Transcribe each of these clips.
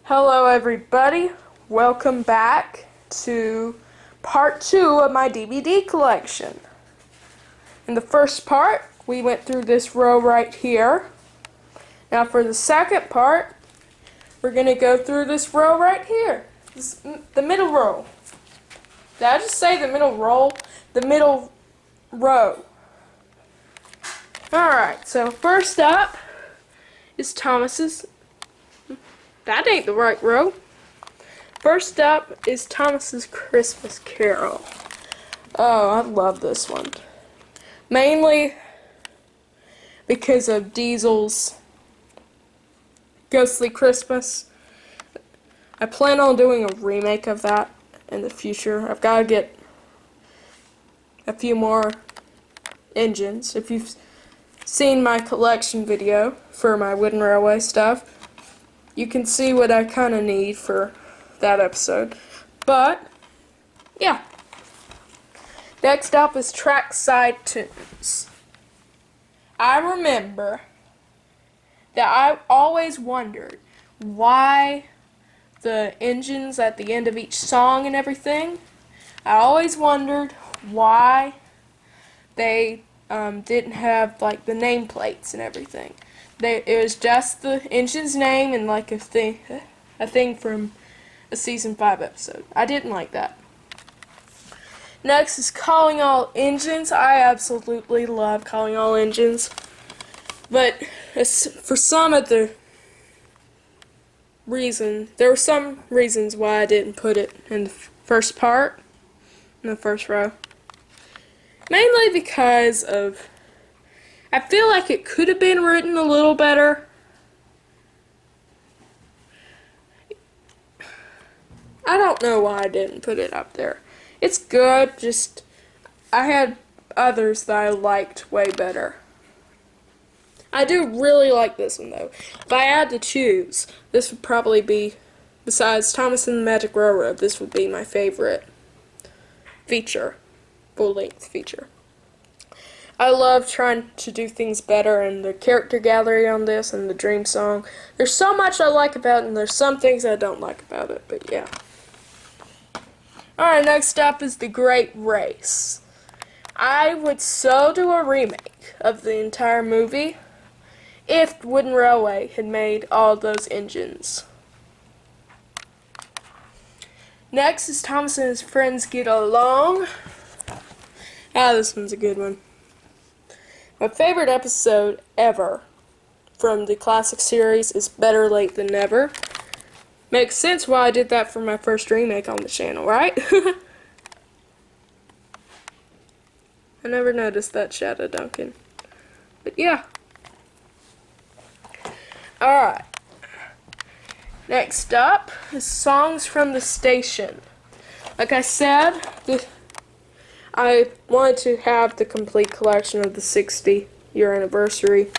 Hello everybody, welcome back to part 2 of my DVD collection. In the first part, we went through this row right here. Now for the second part, we're going to go through this row right here. The middle row. Did I just say the middle row? The middle row. Alright, so first up is Thomas's. That ain't the right row. First up is Thomas's Christmas Carol. Oh, I love this one. Mainly because of Diesel's Ghostly Christmas. I plan on doing a remake of that in the future. I've got to get a few more engines. If you've seen my collection video for my wooden railway stuff, you can see what I kind of need for that episode. But, yeah. Next up is Trackside Tunes. I remember that I always wondered why the engines at the end of each song and everything, I always wondered why they didn't have like the nameplates and everything. It was just the engine's name and like a thing from a season 5 episode. I didn't like that. Next is Calling All Engines. I absolutely love Calling All Engines, but for some of the there were some reasons why I didn't put it in the first part, in the first row. Mainly because of I feel like it could have been written a little better. I don't know why I didn't put it up there. It's good, just I had others that I liked way better. I do really like this one though. If I had to choose, this would probably be, besides Thomas and the Magic Railroad, this would be my favorite feature, full-length feature. I love trying to do things better, and the character gallery on this and the dream song. There's so much I like about it, and there's some things I don't like about it, but yeah. Alright, next up is The Great Race. I would so do a remake of the entire movie if Wooden Railway had made all those engines. Next is Thomas and his friends get along. This one's a good one. My favorite episode ever from the classic series is Better Late Than Never. Makes sense why I did that for my first remake on the channel, right? I never noticed that, Shadow Duncan. But yeah. Alright. Next up is Songs from the Station. Like I said, I wanted to have the complete collection of the 60-year anniversary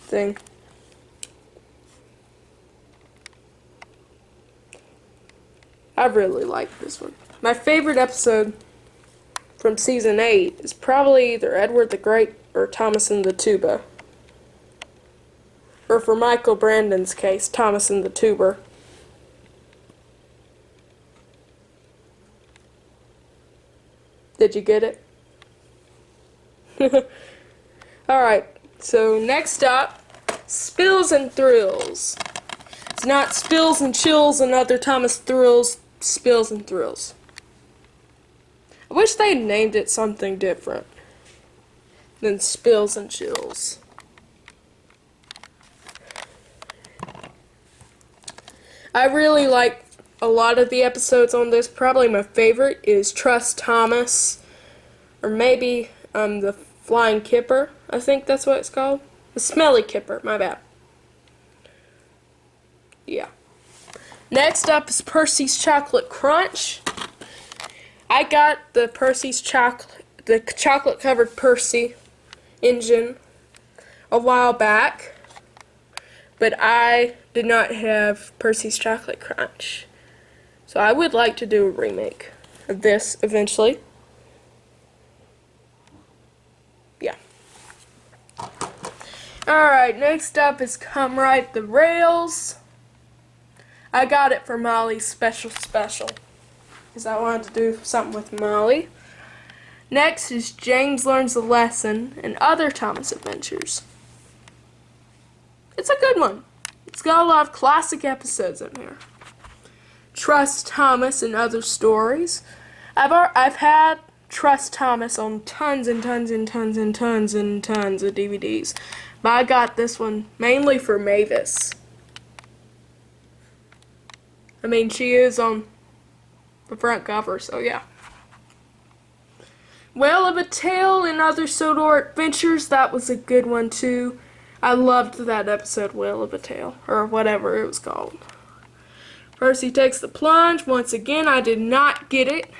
thing. I really like this one. My favorite episode from season 8 is probably either Edward the Great or Thomas and the Tuba. Or for Michael Brandon's case, Thomas and the Tuber. Did you get it? Alright, so next up, Spills and Thrills. It's not Spills and Chills and other Thomas Thrills, Spills and Thrills. I wish they named it something different than Spills and Chills. I really like a lot of the episodes on this. Probably my favorite is Trust Thomas, or maybe the Flying Kipper. I think that's what it's called. The Smelly Kipper, my bad. Yeah. Next up is Percy's Chocolate Crunch. I got the chocolate covered Percy engine a while back, but I did not have Percy's Chocolate Crunch. So I would like to do a remake of this eventually. Yeah. Alright, next up is Come Right the Rails. I got it for Molly's special, because I wanted to do something with Molly. Next is James Learns a Lesson and Other Thomas Adventures. It's a good one. It's got a lot of classic episodes in here. Trust Thomas and Other Stories. I've had Trust Thomas on tons and tons and tons and tons and tons of DVDs. But I got this one mainly for Mavis. I mean, she is on the front cover, so yeah. Whale of a Tale and Other Sodor Adventures, that was a good one too. I loved that episode, Whale of a Tale, or whatever it was called. Percy Takes the Plunge. Once again, I did not get it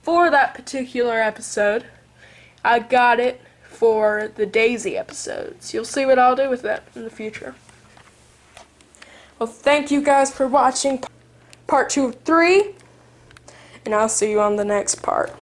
for that particular episode. I got it for the Daisy episodes. You'll see what I'll do with that in the future. Well, thank you guys for watching part 2 of 3, and I'll see you on the next part.